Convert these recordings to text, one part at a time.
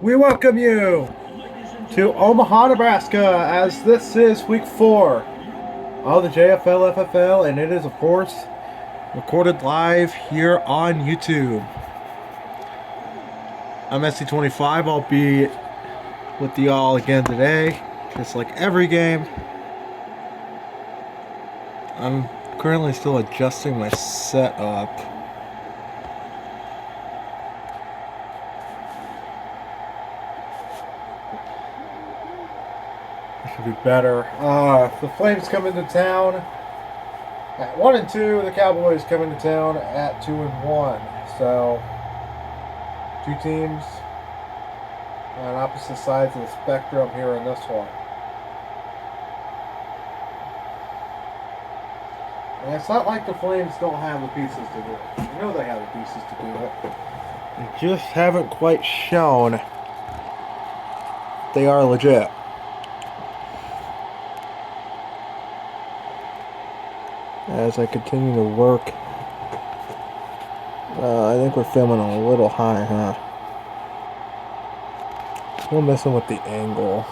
We welcome you to Omaha, Nebraska, as this is week 4 of the JFL FFL, and it is, of course, recorded live here on YouTube. I'm SC25. I'll be with y'all again today, just like every game. I'm currently still adjusting my setup. Should be better. The Flames come into town at 1-2. The Cowboys come into town at 2-1. So, two teams on opposite sides of the spectrum here in this one. And it's not like the Flames don't have the pieces to do it. You know they have the pieces to do it. They just haven't quite shown they are legit. As I continue to work, I think we're filming a little high, huh? We're messing with the angle.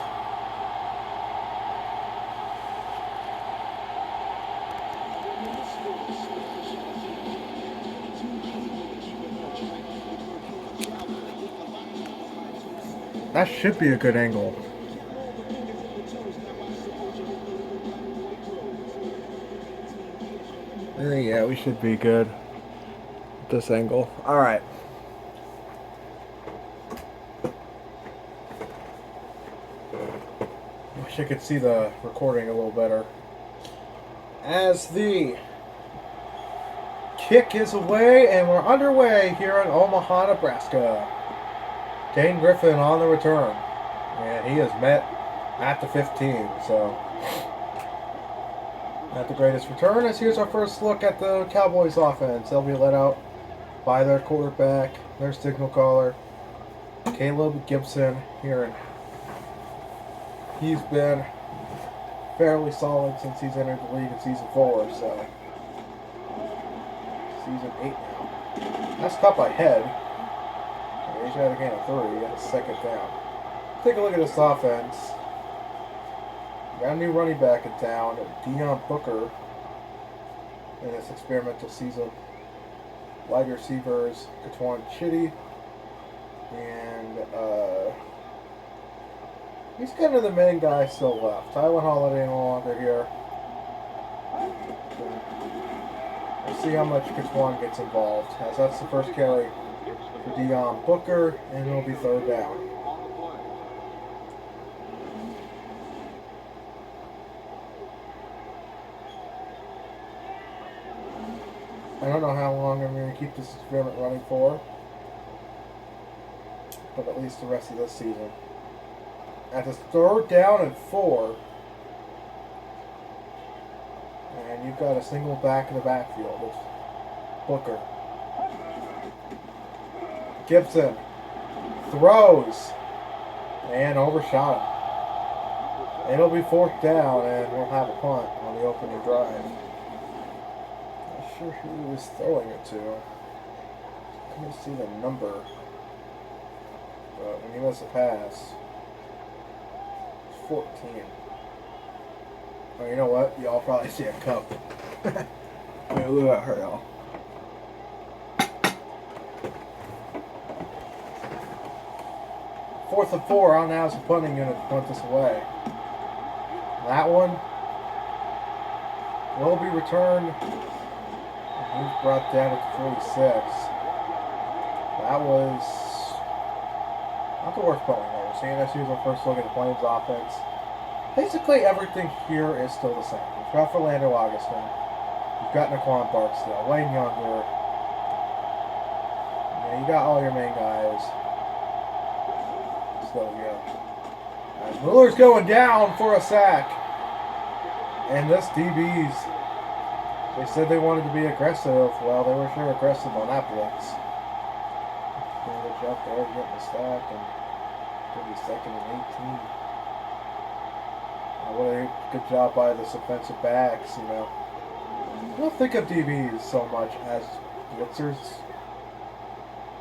That should be a good angle. Yeah, we should be good with this angle. Alright. Wish I could see the recording a little better. As the kick is away, and we're underway here in Omaha, Nebraska. Dane Griffin on the return. And he is met at the 15, so not the greatest return. As here's our first look at the Cowboys offense. They'll be led out by their quarterback, their signal caller, Caleb Gibson here. And he's been fairly solid since he's entered the league in season 4, so season 8 now. That's cut by head. He's got a gain of 3. Got a second down. Take a look at this offense. Got a new running back in town, Dion Booker, in this experimental season. Wide receivers, Katwan Chitty, and he's kind of the main guy still left. Tyler Holiday no longer here. We'll see how much Katwan gets involved, as that's the first carry for Dion Booker, and it'll be third down. I don't know how long I'm going to keep this experiment running for, but at least the rest of this season. At the third down and 4, and you've got a single back in the backfield. It's Booker. Gibson throws and overshot him. It'll be fourth down, and we'll have a punt on the opening drive. Not sure who he was throwing it to. I couldn't see the number, but when he missed a pass, it's 14. Oh, you know what? Y'all probably see a cup. Wait, look at her, y'all. Fourth and 4, on now is the punting unit to punt this away. That one will be returned. He's brought down at the 46. That was not the worst punting I've ever seen. This is our first look at the Flames offense. Basically, everything here is still the same. You've got Philando Augustin. You've got Naquan Barksdale, Wayne Younger. Yeah, you got all your main guys. So, yeah. As Miller's going down for a sack. And this DB's, they said they wanted to be aggressive. Well, they were sure aggressive on that blitz. Good job there, getting the stack, and going to be second and 18. What a good job by this offensive backs, you know. I don't think of DBs so much as blitzers.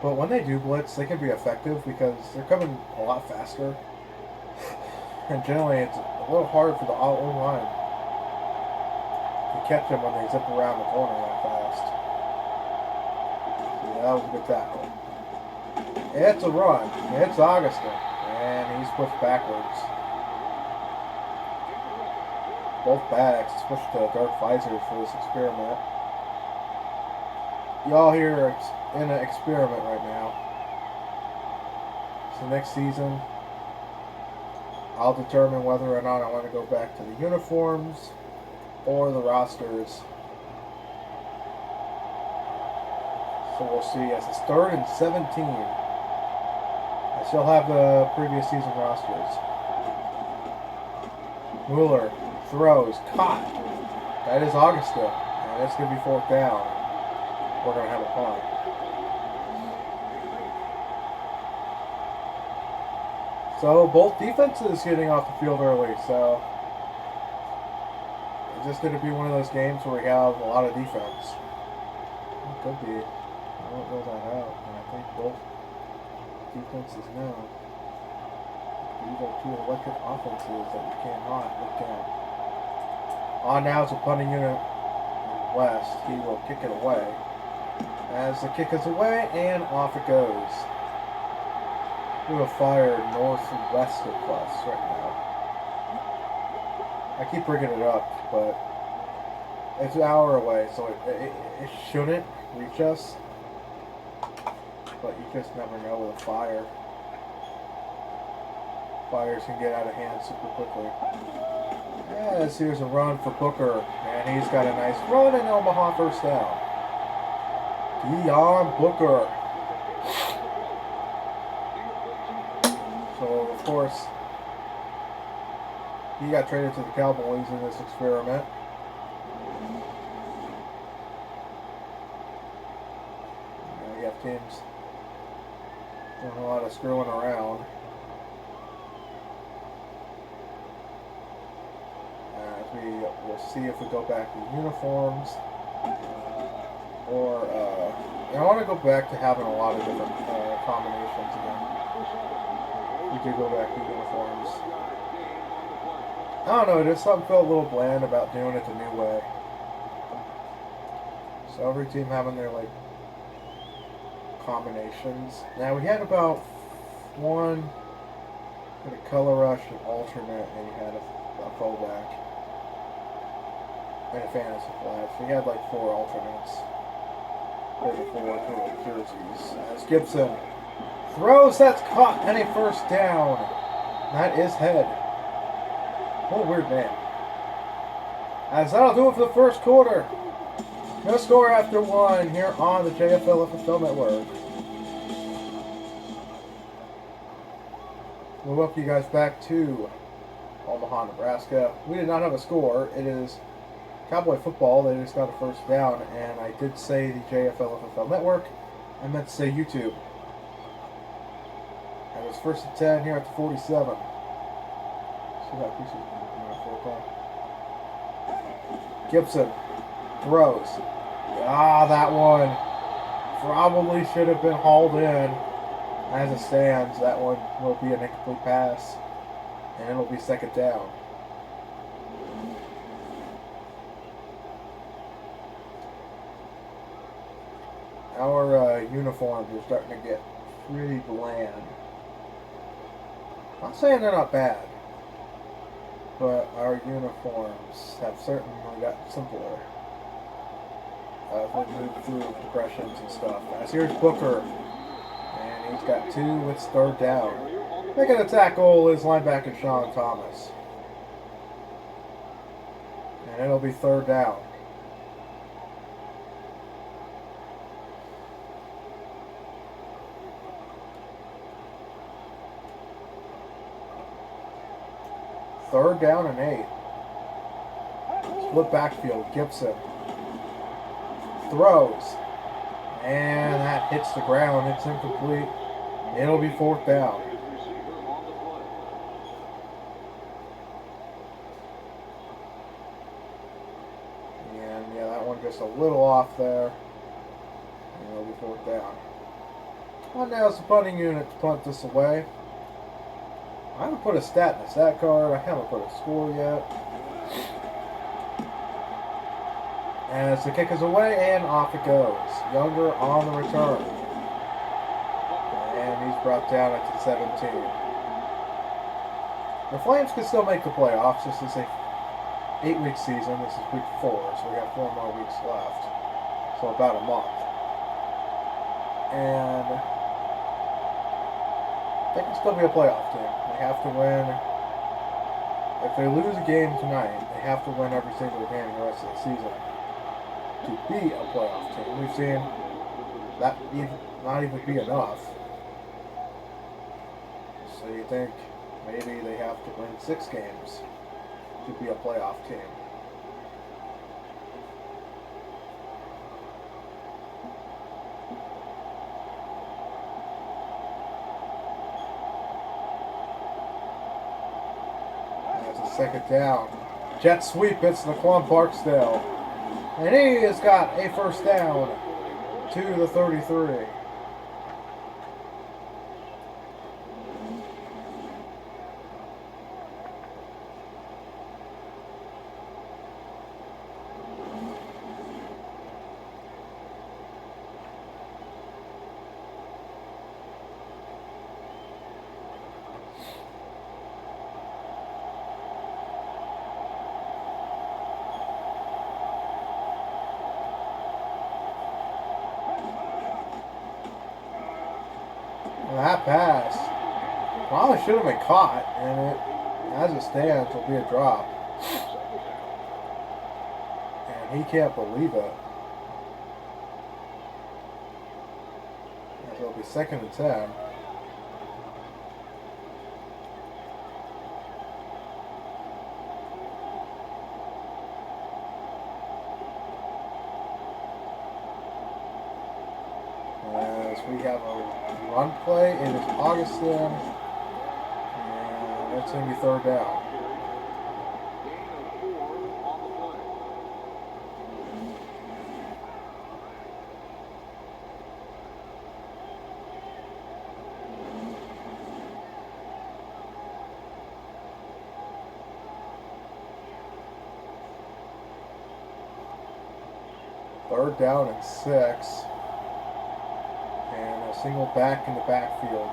But when they do blitz, they can be effective because they're coming a lot faster. And generally, it's a little hard for the O-line to catch them when they zip around the corner that fast. Yeah, that was a good tackle. It's a run. It's Augustin. And he's pushed backwards. Both backs switched to dark visors for this experiment. Y'all here are in an experiment right now. So next season, I'll determine whether or not I want to go back to the uniforms or the rosters. So we'll see. As it's 3rd and 17, I still have the previous season rosters. Mueller throws, caught. That is Augusta, and it's going to be 4th down. We're going to have a punt. So both defenses getting off the field early, so it's just going to be one of those games where we have a lot of defense. It could be. I won't rule that out, and I think both defenses now. These are two electric offenses that you cannot look down. On now to punting unit West. He will kick it away. As the kick is away, and off it goes. We will fire northwest of us right now. I keep bringing it up, but it's an hour away, so it shouldn't reach us. But you just never know with a fire. Fires can get out of hand super quickly. Yes, here's a run for Booker, and he's got a nice run in Omaha 1st down. Deion Booker. So, of course, he got traded to the Cowboys in this experiment. You have teams doing a lot of screwing around. We'll see if we go back to uniforms or I want to go back to having a lot of different combinations again. We do go back to uniforms. I don't know, just something felt a little bland about doing it the new way. So every team having their like combinations. Now we had about one with a color rush, an alternate, and you had a fullback. And a fantasy flash. So he had like 4 alternates. There's the 4 jerseys. As Gibson throws, that's caught, and a 1st down. That is head. What a weird name. As that'll do it for the 1st quarter. No score after 1 here on the JFL FFL Network. We'll welcome you guys back to Omaha, Nebraska. We did not have a score. It is Cowboy football. They just got a 1st down, and I did say the JFL FFL Network. I meant to say YouTube. And it was 1st and 10 here at the 47. Still got a piece of 4 o'clock. Gibson throws. That one probably should have been hauled in. As it stands, that one will be an incomplete pass, and it'll be 2nd down. Our uniforms are starting to get pretty bland. I'm not saying they're not bad, but our uniforms have certainly gotten simpler. We move through progressions and stuff. As here's Booker, and he's got 2. It's 3rd down. Making a tackle is linebacker Sean Thomas, and it'll be 3rd down. Third down and 8. Split backfield. Gibson throws. And that hits the ground. It's incomplete. It'll be 4th down. And yeah, that one just a little off there. And it'll be 4th down. Well, now it's the punting unit to punt this away. I haven't put a stat in the stat card. I haven't put a score yet. As the kick is away, and off it goes. Younger on the return. And he's brought down at the 17. The Flames can still make the playoffs. This is a 8-week season. This is week 4, so we have 4 more weeks left. So about a month. And they can still be a playoff team. They have to win. If they lose a game tonight, they have to win every single game the rest of the season to be a playoff team. We've seen that not even be enough. So you think maybe they have to win 6 games to be a playoff team. That's a second down. Jet sweep hits Naquan Barksdale. And he has got a first down to the 33. That pass probably should have been caught, and it, as it stands, will be a drop. And he can't believe it. And it'll be 2nd and 10. As we have a run play, it is Augustin, and it's going to be 3rd down. Third down and 6. And a single back in the backfield.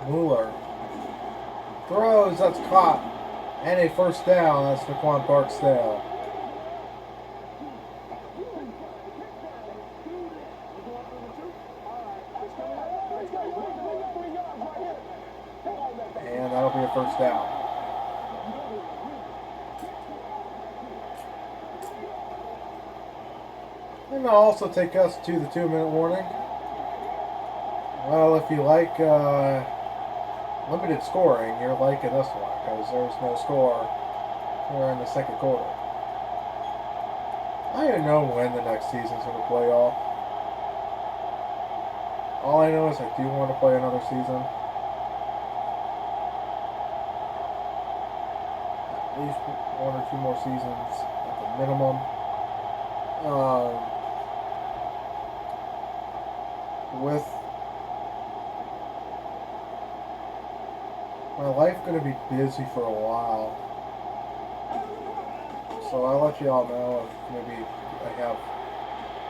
Mueller throws, that's caught. And a first down, that's Naquan Barksdale. And that'll be a first down. And that'll also take us to the 2-minute warning. Well, if you like limited scoring, you're liking this one because there's no score here in the 2nd quarter. I don't know when the next season's going to play off. All I know is I do want to play another season. At least 1 or 2 more seasons at the minimum. With my life going to be busy for a while, so I'll let you all know if maybe I have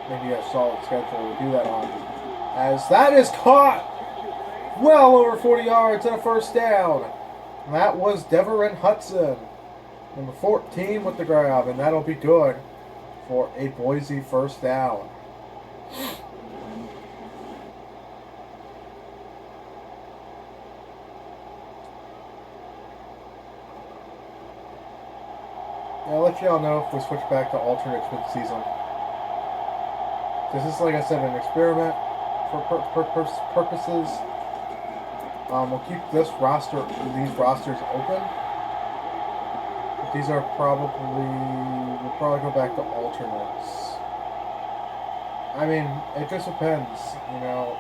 a solid schedule to do that on. As that is caught well over 40 yards and a first down. And that was Deverin Hudson, number 14 with the grab, and that'll be good for a Boise first down. I'll let you all know if we switch back to alternates mid-season. This is, like I said, an experiment for purposes. We'll keep these rosters open. But these are we'll probably go back to alternates. I mean, it just depends, you know,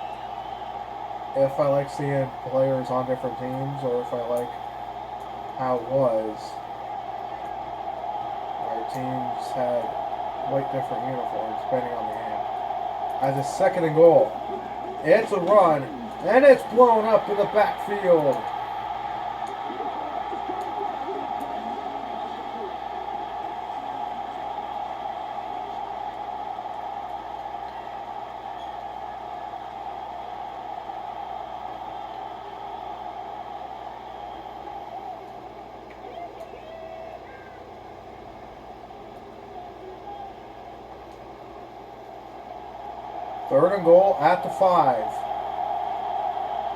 if I like seeing players on different teams or if I like how it was. Our teams had white different uniforms depending on the game. As a second and goal. It's a run, and it's blown up in the backfield. Third and goal at the 5.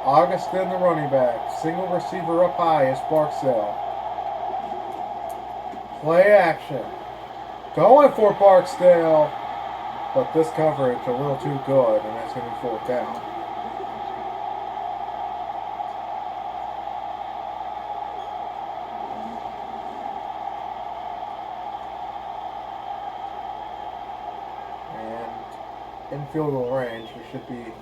Augustin, the running back. Single receiver up high is Barksdale. Play action. Going for Barksdale. But this coverage a little too good, and that's going to be 4th down. In field goal range, we should be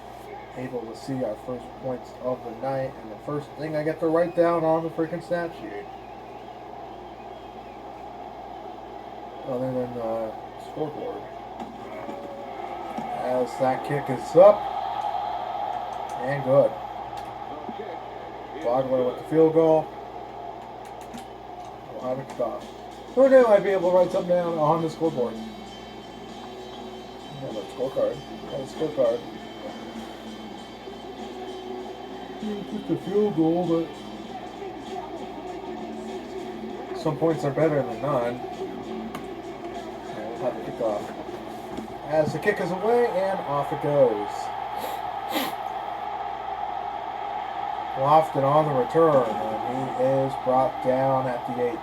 able to see our first points of the night, and the first thing I get to write down on the freaking stat sheet, other than the scoreboard, as that kick is up and good. Bogler with the field goal. We'll have it kickoff. Who knew I'd be able to write something down on the scoreboard? Yeah, the scorecard. Yeah, the scorecard. Just a field goal, but some points are better than none. And we'll have the kickoff. As the kick is away, and off it goes. Lofton on the return, and he is brought down at the 18.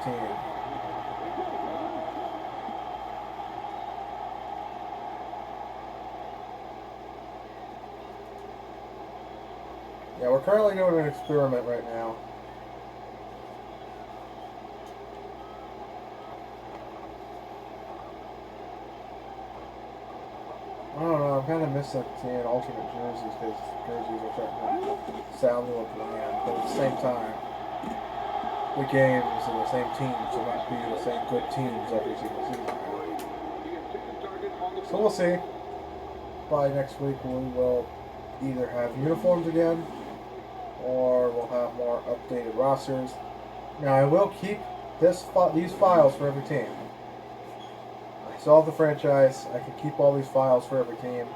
Yeah, we're currently doing an experiment right now. I don't know, I'm kind of missing seeing alternate jerseys because jerseys are starting to sound a little bland. But at the same time, the games and the same teams will not be the same good teams every single season. So we'll see. By next week we will either have uniforms again, or we'll have more updated rosters. Now I will keep these files for every team. I still have the franchise. I can keep all these files for every team,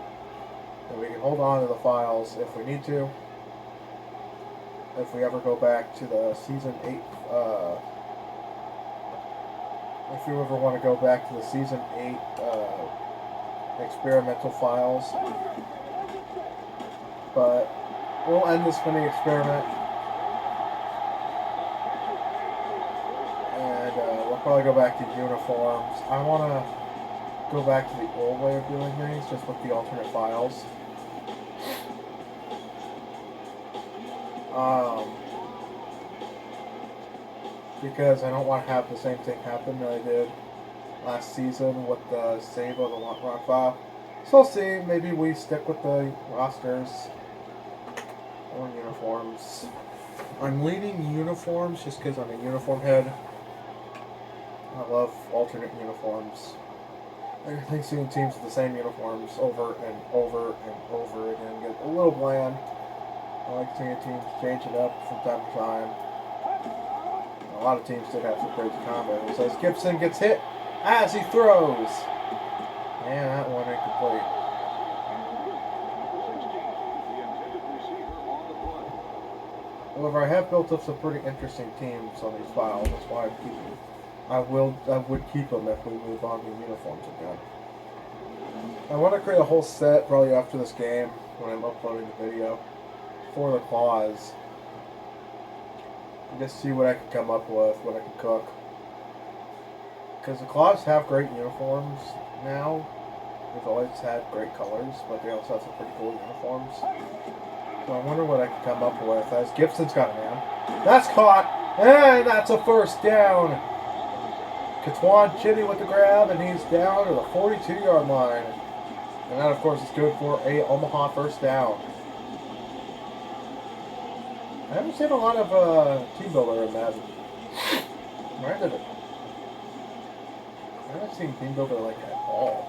and we can hold on to the files if we need to. If we ever go back to the season 8, if we ever want to go back to the season 8 experimental files, but we'll end this mini experiment, and we'll probably go back to uniforms. I want to go back to the old way of doing things, just with the alternate files. Because I don't want to have the same thing happen that I did last season with the save of the rock file. So we'll see. Maybe we stick with the rosters or uniforms. I'm leaning uniforms just because I'm a uniform head. I love alternate uniforms. I think seeing teams with the same uniforms over and over and over again get a little bland. I like seeing teams change it up from time to time. A lot of teams did have some crazy combos. As Gibson gets hit as he throws. And that one incomplete. However, I have built up some pretty interesting teams on these files. That's why I'm keeping them. I would keep them if we move on to uniforms again. I want to create a whole set probably after this game when I'm uploading the video for the claws. And just see what I can come up with, what I can cook. Because the claws have great uniforms now. They've always had great colors, but they also have some pretty cool uniforms. So I wonder what I can come up with. As Gibson's got a man. That's caught! And that's a first down! Katwan Chitty with the grab, and he's down to the 42-yard line. And that, of course, is good for a Omaha first down. I haven't seen a lot of Team Builder in that. Where did it? I haven't seen Team Builder like that ball.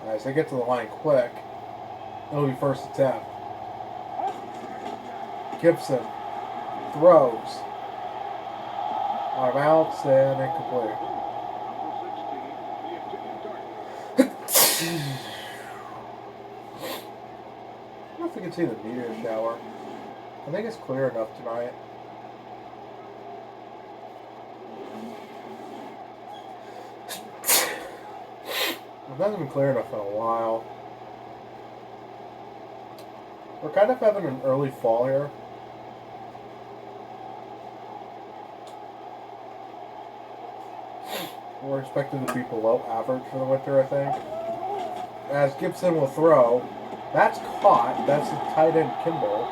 As they get to the line quick, it'll be first attempt. Gibson throws. Out of bounds and incomplete. I don't know if we can see the meteor shower. I think it's clear enough tonight. It hasn't been clear enough in a while. We're kind of having an early fall here. We're expected to be below average for the winter, I think. As Gibson will throw. That's caught. That's a tight end Kimball.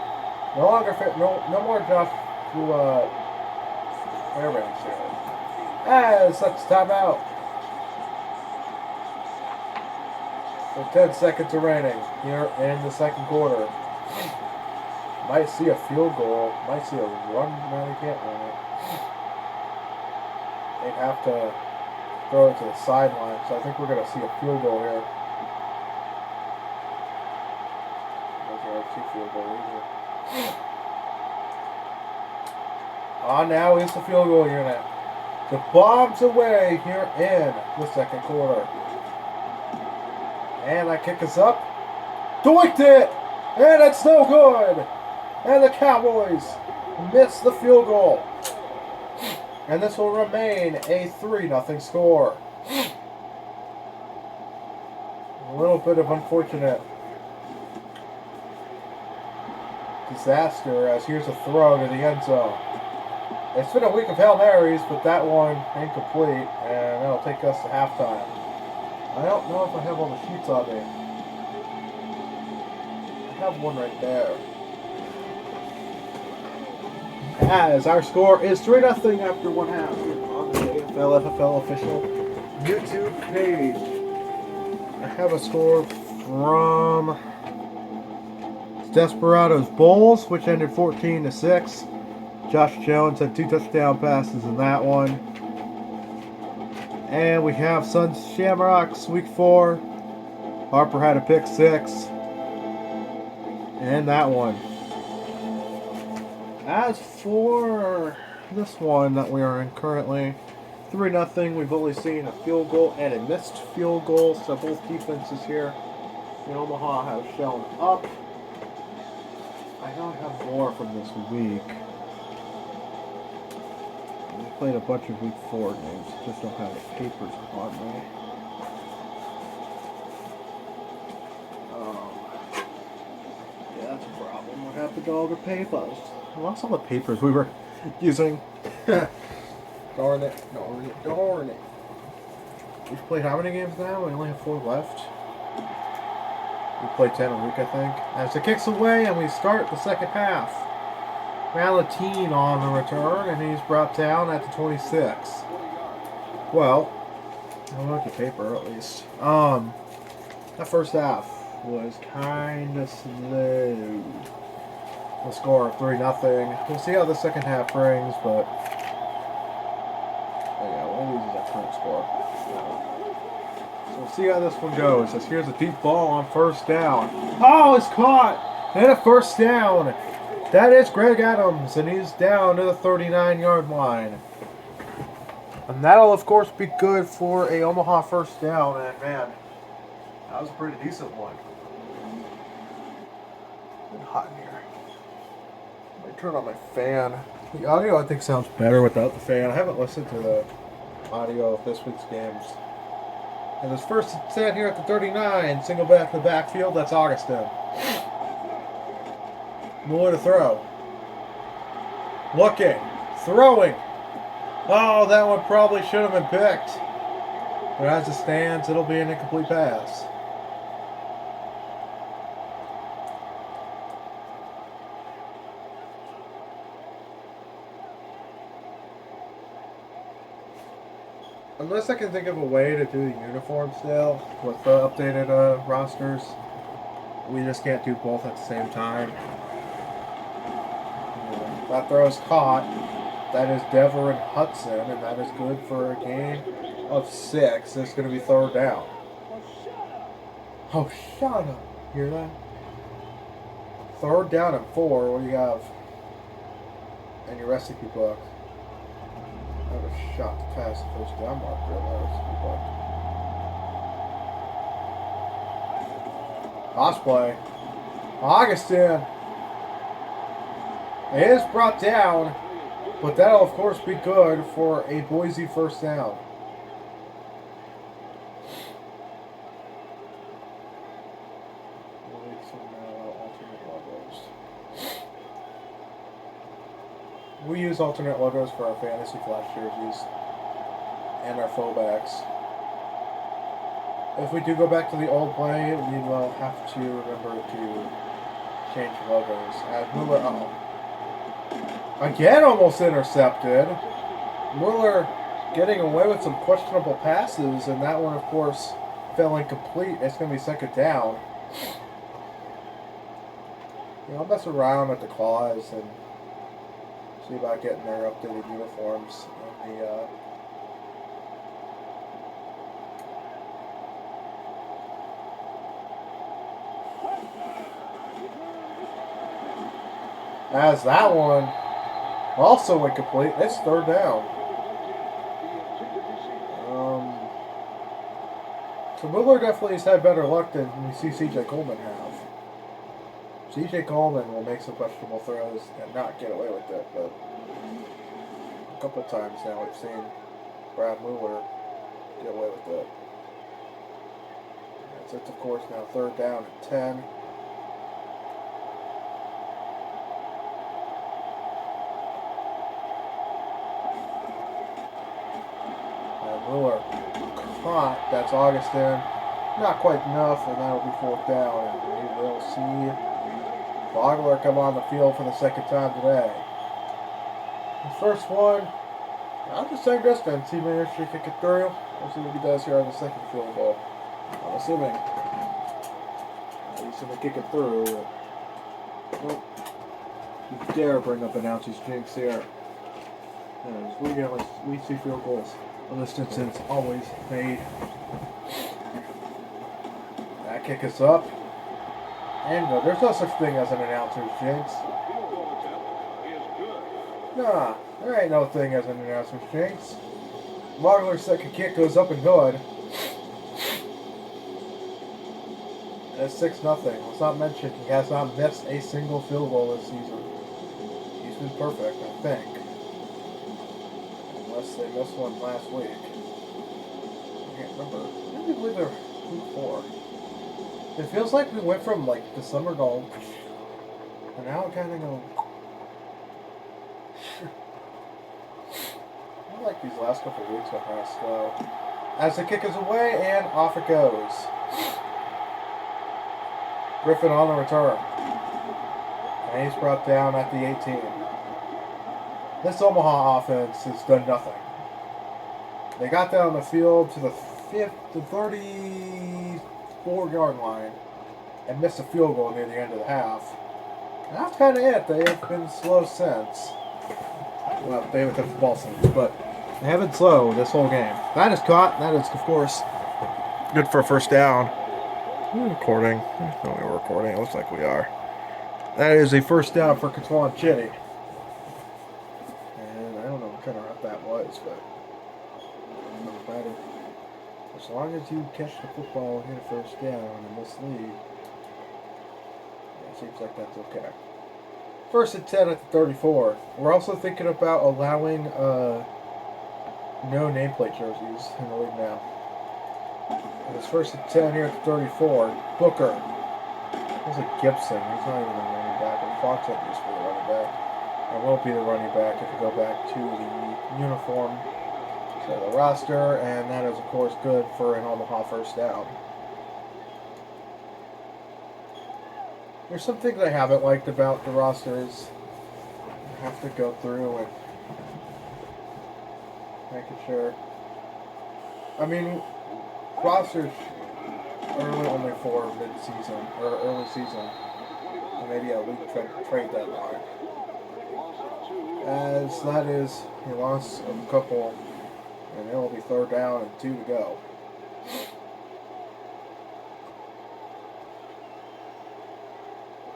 No longer fit. No more Josh to Fairbanks here. As that's timeout. So 10 seconds remaining here in the second quarter. Might see a field goal. Might see a run. No, they can't run it. They'd have to throw it to the sideline. So I think we're going to see a field goal here. Those are our 2 field goals either. Now is the field goal unit. The bombs away here in the second quarter. And that kick is up. Doinked it! And it's no good! And the Cowboys miss the field goal. And this will remain a 3-0 score. A little bit of unfortunate disaster as here's a throw to the end zone. It's been a week of Hail Marys, but that one incomplete, and that'll take us to halftime. I don't know if I have all the sheets on me. I have one right there. As our score is 3-0 after 1 half on the AFL FFL official YouTube page. I have a score from Desperados Bulls, which ended 14-6. Josh Jones had 2 touchdown passes in that one. And we have Suns Shamrocks week 4. Harper had a pick 6. And that one. As for this one that we are in currently, 3-0. We've only seen a field goal and a missed field goal, so both defenses here in Omaha have shown up. I don't have more from this week. We played a bunch of week 4 games, just don't have the papers on me. Yeah, that's a problem. What happened to all the papers? I lost all the papers we were using. Darn it. We've played how many games now? We only have 4 left. We play 10 a week, I think. As it kicks away and we start the second half. Malatine on the return, and he's brought down at the 26. Well, I like the paper at least. That first half was kind of slow. The score of 3-0. We'll see how the second half brings, but yeah, one of these is our current score. So we'll see how this one goes. As here's a deep ball on first down. Oh, it's caught! And a first down. That is Greg Adams, and he's down to the 39-yard line. And that'll, of course, be good for a Omaha first down. And, man, that was a pretty decent one. It's been hot in here. I turn on my fan. The audio, I think, sounds better without the fan. I haven't listened to the audio of this week's games. And this first stand here at the 39, single back to the backfield, that's Augustin. Muller to throw. Looking. Throwing. Oh, that one probably should have been picked. But as it stands, it'll be an incomplete pass. Unless I can think of a way to do the uniform still with the updated rosters, we just can't do both at the same time. That throw is caught. That is Dever and Hudson, and that is good for a gain of 6. It's going to be third down. Oh, shut up. Hear that? Third down and 4. What do you have? And your recipe book. I have a shot to pass the first down marker in my recipe book. Toss play. Augustin. It is brought down, but that'll of course be good for a Boise first down. We use alternate logos for our fantasy flash jerseys and our fullbacks. If we do go back to the old play, we will have to remember to change logos. Mueller, again almost intercepted. Mueller getting away with some questionable passes, and that one, of course, fell incomplete. It's going to be second down. I'll mess around with the claws and see about getting their updated uniforms on the as that one also incomplete. It's third down. So Mueller definitely has had better luck than we see C.J. Coleman have. C.J. Coleman will make some questionable throws and not get away with it, but a couple times now we've seen Brad Mueller get away with it. It's of course now third down at 10. Mueller caught. That's Augustin. Not quite enough, and that'll be fourth down. And we will see Vogler come on the field for the second time today. His first one, not the same distance. He managed to kick it through. We'll see what he does here on the second field goal. I'm assuming he's going to kick it through. Nope. You dare bring up an ounce's jinx here. We see field goals on this distance always made. That kick us up. And go. There's no such thing as an announcer's jinx. Nah, there ain't no thing as an announcer's jinx. Vogler's second kick goes up and good. And it's 6-0. Let's not mention he has not missed a single field goal this season. He's been perfect, I think. Unless they missed one last week. I can't remember. I didn't believe they were week 4. It feels like we went from like the summer goal, and now it kind of go. I feel like these last couple of weeks are kind of slow. As the kick is away, and off it goes. Griffin on the return. And he's brought down at the 18. This Omaha offense has done nothing. They got down the field to the 34-yard line and missed a field goal near the end of the half. And that's kind of it. They have been slow since. Well, they haven't touched the ball since, but they have been slow this whole game. That is caught. That is, of course, good for a first down. We're recording. No, we're recording. It looks like we are. That is a first down for Katwan Chitty. And I don't know what kind of route that was, but it doesn't matter. As long as you catch the football and hit a first down in this league, it seems like that's okay. First and 10 at the 34. We're also thinking about allowing no nameplate jerseys in the league now. And it's first and 10 here at the 34. Booker. There's a Gibson. He's not even the running back. And Fox used for the running back. It won't be the running back if you go back to the uniform. So the roster, and that is of course good for an Omaha first down. There's some things I haven't liked about the rosters. I have to go through and making sure I mean, rosters are really only for mid-season or early season, and maybe a week trade deadline. As that is a loss of a couple, and it will be third down and 2 to go.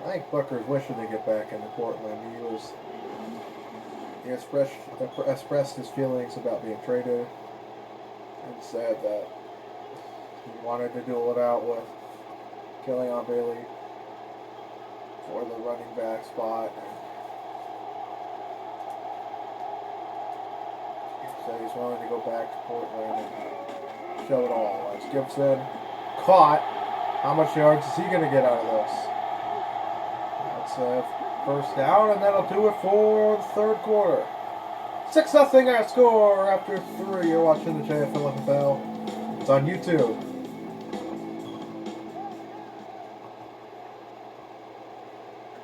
I think Booker's wishing to get back into Portland. He expressed his feelings about being traded and said that he wanted to duel it out with Kellyon Bailey for the running back spot. He said he's willing to go back to Portland and show it all. As Gibson caught, how much yards is he going to get out of this? That's first down, and that'll do it for the third quarter. 6-0 our score after 3. You're watching the JFL FFL. It's on YouTube.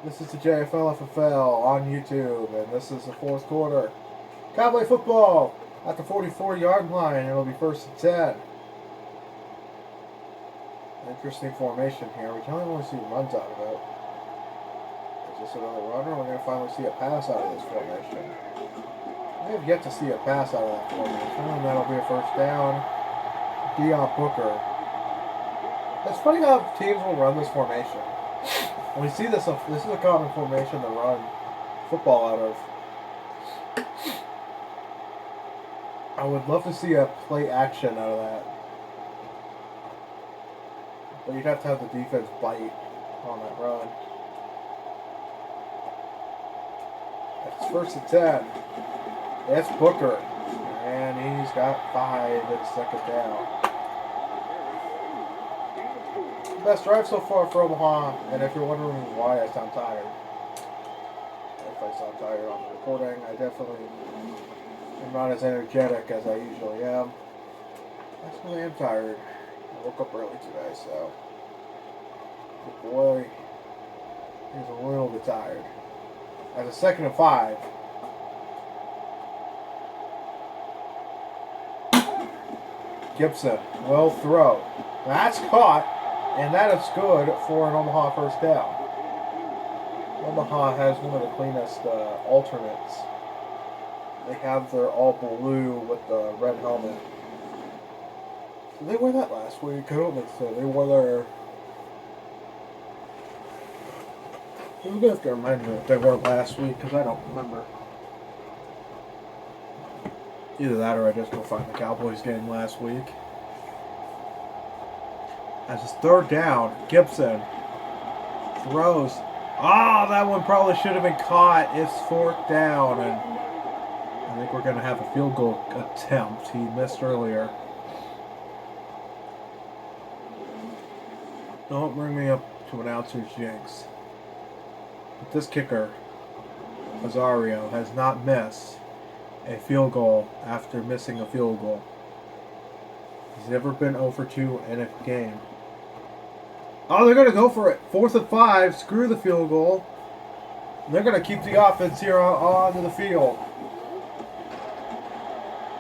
This is the JFL FFL on YouTube, and this is the fourth quarter. Cowboy football at the 44-yard line. It'll be first and 10. Interesting formation here. We can only see runs out of it. Is this another runner? We're going to finally see a pass out of this formation. We have yet to see a pass out of that formation, and that'll be a first down. Deion Booker. It's funny how teams will run this formation. When we see this is a common formation to run football out of. I would love to see a play action out of that. But you'd have to have the defense bite on that run. It's first and 10. It's Booker. And he's got 5 and second down. Best drive so far for Omaha. And if you're wondering why I sound tired, if I sound tired on the recording, I definitely am not as energetic as I usually am. Actually, I am tired. I woke up early today, so good boy, he's a little bit tired. As a second and 5. Gibson will throw. That's caught, and that is good for an Omaha first down. Omaha has one of the cleanest alternates. They have their all blue with the red helmet. Did they wear that last week? I don't think so. They wore their... You're going to have to remind me if they wore it last week, because I don't remember. Either that or I just go find the Cowboys game last week. As it's third down, Gibson throws. Ah, that one probably should have been caught. It's fourth down, and I think we're going to have a field goal attempt. He missed earlier. Don't bring me up to announcer's jinx. But this kicker, Azario, has not missed a field goal after missing a field goal. He's never been 0 for 2 in a game. Oh, they're going to go for it. 4th and 5. Screw the field goal. They're going to keep the offense here onto the field.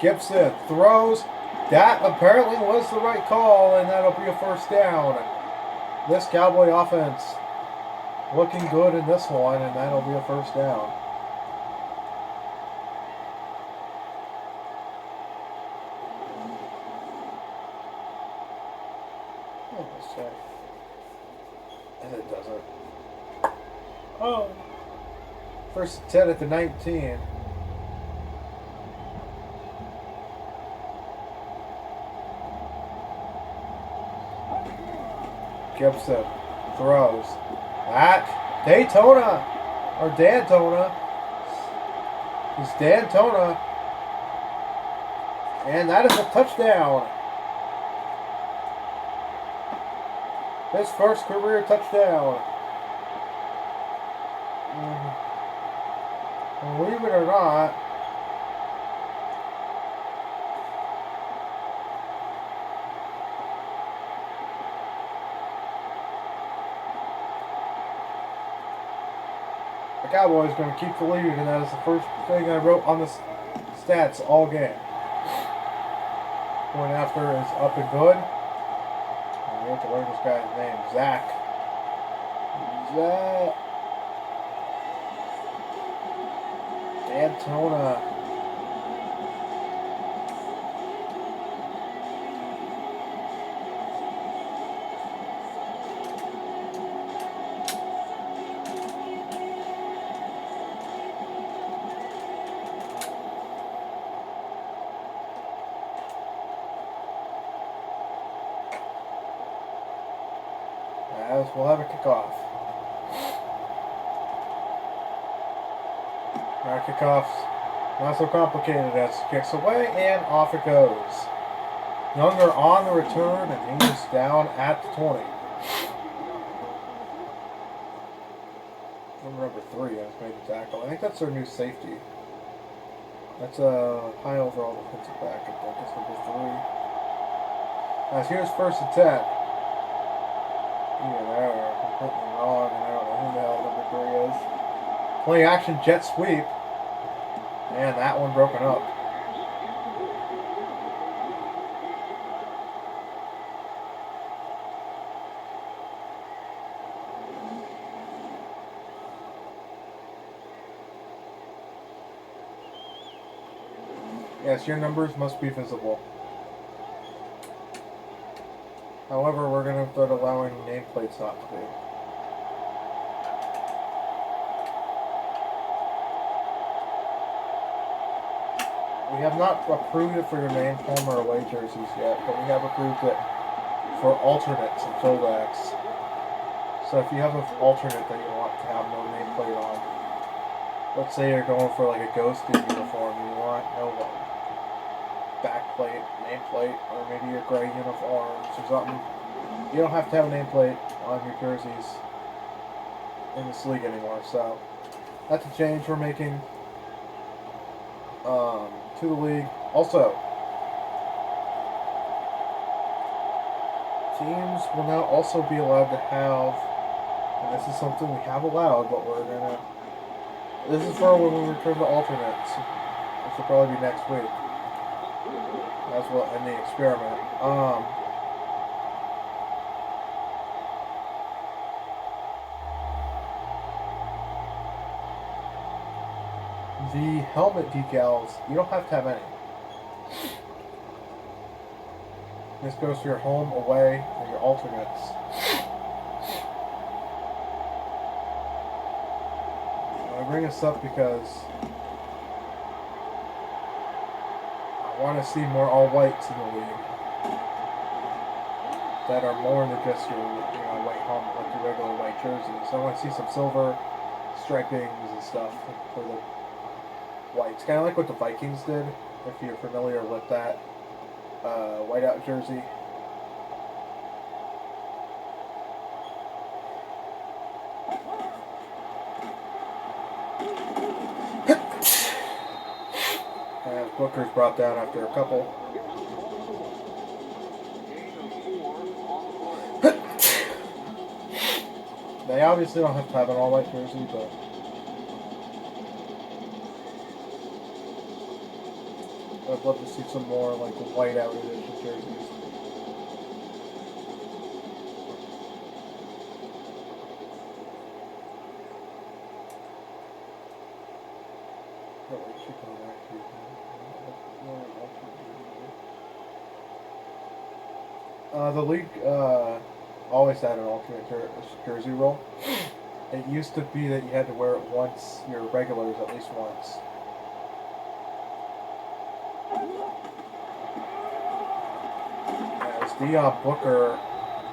Gibson throws. That apparently was the right call, and that'll be a first down. This Cowboy offense looking good in this one, and that'll be a first down. Let's check. And it doesn't. Oh. First and 10 at the 19. Gibson throws. That Daytona or Dantona. It's Dantona. And that is a touchdown. His first career touchdown. Believe it or not, the Cowboys are going to keep the lead, and that is the first thing I wrote on the stats all game. Point after is up and good. And we have to learn this guy's name. Zach. Antona. As we'll have a kickoff. Our kickoff's not so complicated as kicks away and off it goes. Younger on the return and he's down at the 20. Number 3 has made the tackle. I think that's their new safety. That's a high overall defensive back. I think it's number 3. As here's 1st and 10. Either that or completely wrong, and I don't know who the hell number 3 is. Play action jet sweep. And that one broken up. Yes, your numbers must be visible. However, we're going to start allowing nameplates not to be. We have not approved it for your main home or away jerseys yet, but we have approved it for alternates and fullbacks. So if you have an alternate that you want to have no nameplate on, let's say you're going for like a ghosted uniform, you want no backplate, nameplate, or maybe your gray uniforms or something. You don't have to have a nameplate on your jerseys in this league anymore. So that's a change we're making to the league. Also, teams will now also be allowed to have, and this is something we have allowed, but this is for when we return to alternates, which will probably be next week. As well in the experiment. The helmet decals, you don't have to have any. This goes to your home, away, and your alternates. I bring this up because I want to see more all-whites in the league that are more than just your white helmet, like your regular white jerseys. So I want to see some silver stripings and stuff for the whites. Kind of like what the Vikings did, if you're familiar with that whiteout jersey. And Booker's brought down after a couple. They obviously don't have to have an all-white jersey, but I'd love to see some more like white-out edition jerseys. The league always had an alternate jersey rule. It used to be that you had to wear it once, your regulars at least once. As Dion Booker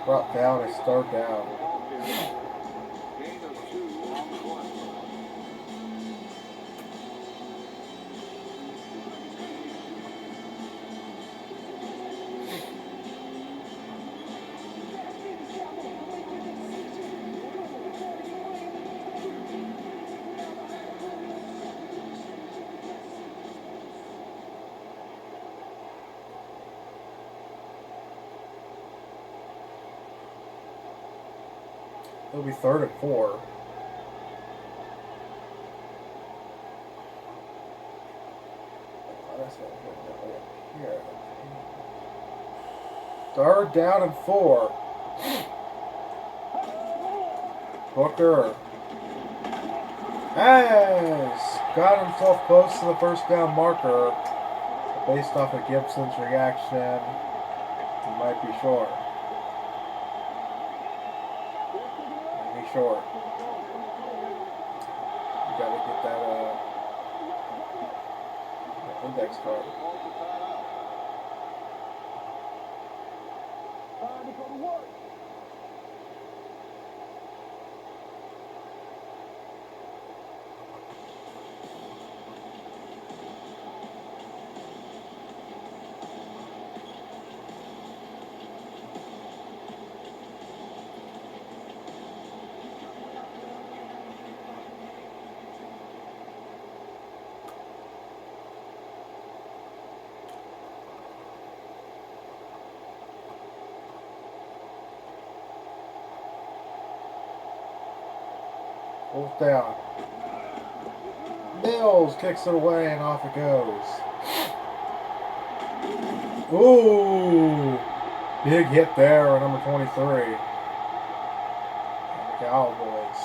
brought down his third down. It'll be 3rd and 4. That's what I'm doing here. Third down and 4. Booker has got himself close to the first down marker. Based off of Gibson's reaction, he might be short. Maybe short. You gotta get that index card. Fourth down. Mills kicks it away and off it goes. Ooh! Big hit there on number 23. And the Cowboys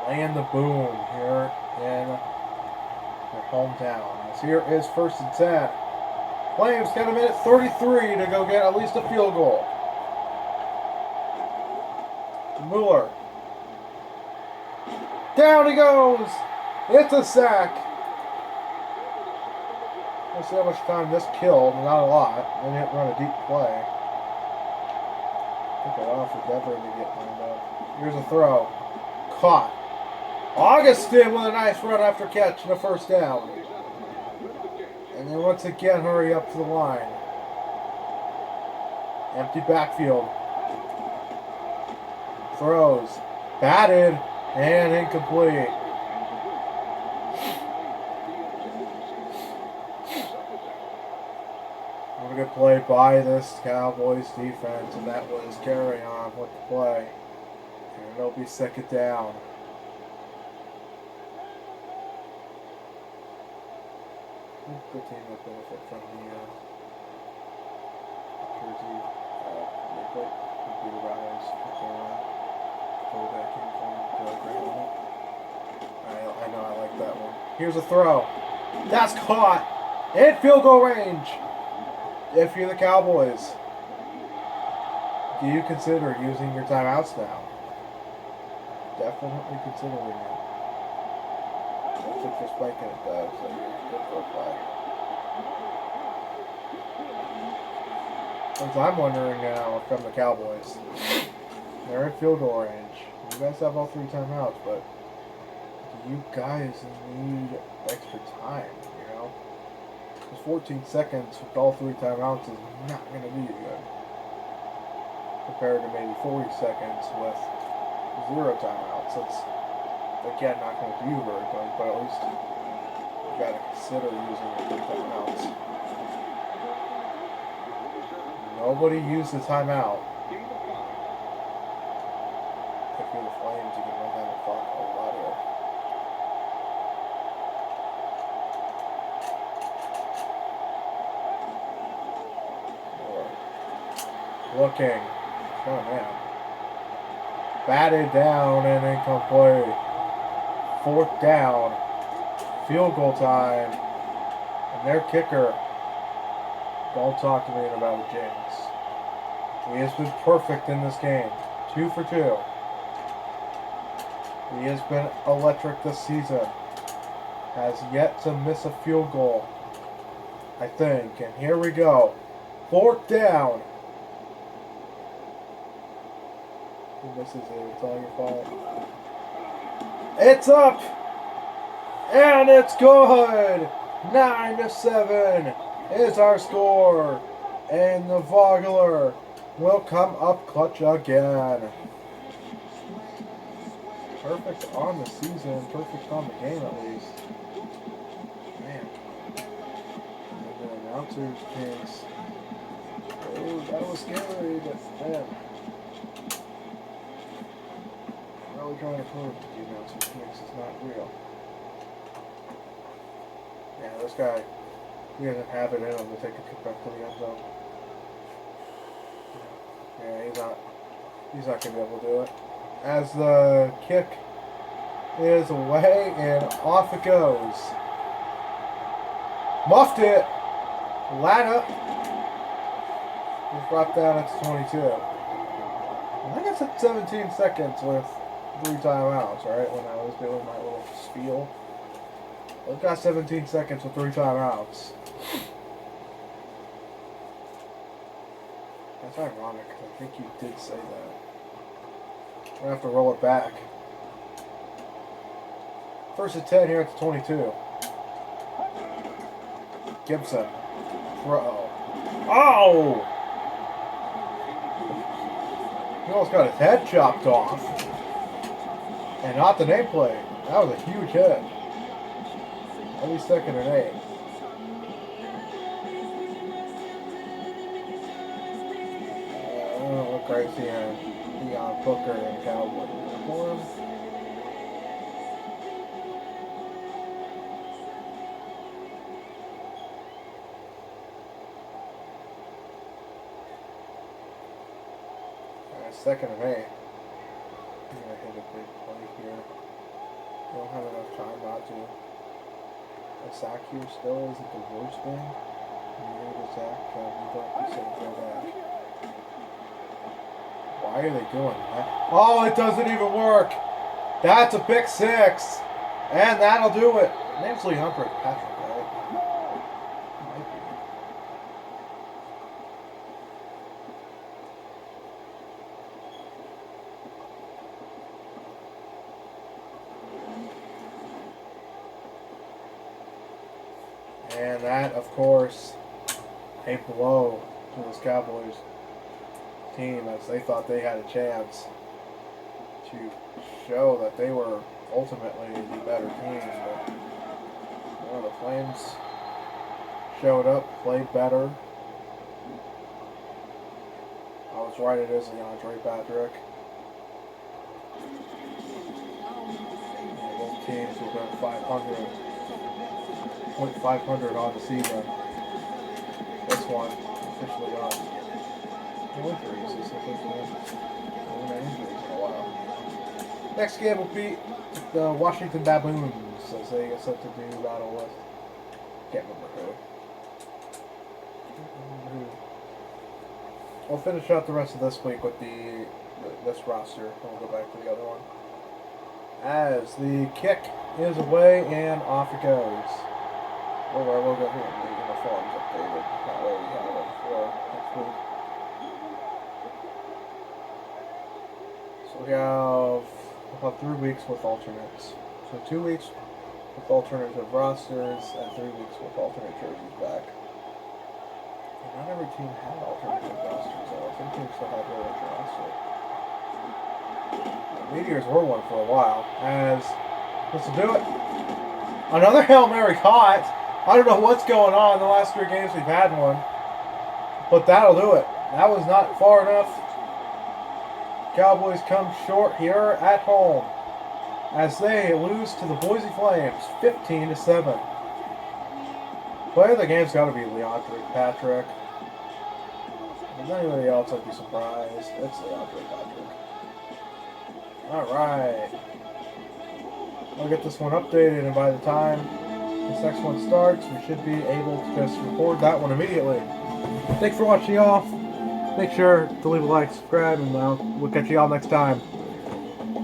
laying the boom here in their hometown. As here is 1st and 10. Flames got a minute 33 to go get at least a field goal. Mueller. Down he goes! It's a sack! Let's see how much time this killed. Not a lot. Then it run a deep play. Took it off for Denver to get lined up. Here's a throw. Caught. Augustin with a nice run after catch and a first down. And then once again, hurry up to the line. Empty backfield. Throws. Batted. And incomplete. What a good play by this Cowboys defense, and that was carry on with the play. And it'll be 2nd down. Good team will benefit from the jersey. They put the Rise with their fullback uniform. I know, I like that one. Here's a throw. That's caught. In field goal range. If you're the Cowboys, do you consider using your timeouts now? Definitely considering it. That's what you're spiking it does, so you're good for a play. Since I'm wondering now from the Cowboys, they're in field goal range. You guys have all 3 timeouts, but do you guys need extra time, you know? Because 14 seconds with all 3 timeouts is not going to be good. Compared to maybe 40 seconds with 0 timeouts. That's, again, not going to do very good, but at least you got to consider using the 3 timeouts. Nobody used the timeout. If you're the Flames, you can run down the clock a lot here. Looking. Oh, man. Batted down and incomplete. 4th down. Field goal time. And their kicker. Don't talk to me about a jinx. He has been perfect in this game. 2 for 2. He has been electric this season. Has yet to miss a field goal, I think. And here we go. 4th down. He misses it. It's all your fault. It's up! And it's good! 9-7 is our score. And the Vogler will come up clutch again. Perfect on the season, perfect on the game at least. Man. And the announcer's jinx. Oh, that was scary, but man. Really trying to prove that the announcer's jinx is not real. Yeah, this guy, he doesn't have it in him to take a kick back to the end zone. Yeah, he's not going to be able to do it. As the kick is away and off it goes. Muffed it. Ladder. He's brought down at 22. And I guess it's 17 seconds with 3 timeouts, right? When I was doing my little spiel. We've got 17 seconds with 3 timeouts. That's ironic, because I think you did say that. We're going to have to roll it back. First and 10 here at the 22. Gibson. Throw. Oh! He almost got his head chopped off. And not the nameplate. That was a huge hit. At least 2nd and 8. I don't look right seeing Deion Booker and Cowboys uniform. Second and 8. I'm going to hit a big play here. We don't have enough time not to. A sack here still isn't the worst thing. You need a sack, we don't be so back. Why are they doing that? Oh, it doesn't even work! That's a pick 6! And that'll do it! Name's Leandro Patrick, right? Might be. And that, of course, a blow to this Cowboys team as they thought they had a chance to show that they were ultimately the better team. But the Flames showed up, played better. I was right, it is Leandro Patrick. And both teams will go 500. .500 on the season. This one officially on. No injuries. This is no injuries in a while. Next game will be the Washington Baboons as they get set to do battle with. Can't remember who. We'll finish out the rest of this week with this roster. We'll go back to the other one. As the kick is away and off it goes. Well, we'll go here and the uniforms updated. That way we have it for next week. So we'll have 3 weeks with alternates. So 2 weeks with alternative rosters and 3 weeks with alternate jerseys back. And not every team had alternative rosters, though. Some teams still have their original roster. The Meteors were one for a while. As this will do it. Another Hail Mary caught. I don't know what's going on in the last 3 games we've had one. But that'll do it. That was not far enough. Cowboys come short here at home as they lose to the Boise Flames 15-7. Player of the game's got to be Leandro Patrick. If there's anybody else, I'd be surprised. It's Leandro Patrick. Alright. I'll get this one updated, and by the time this next one starts, we should be able to just record that one immediately. Thanks for watching, y'all. Make sure to leave a like, subscribe, and we'll catch y'all next time.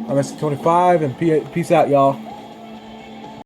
I'm SC25, and peace out, y'all.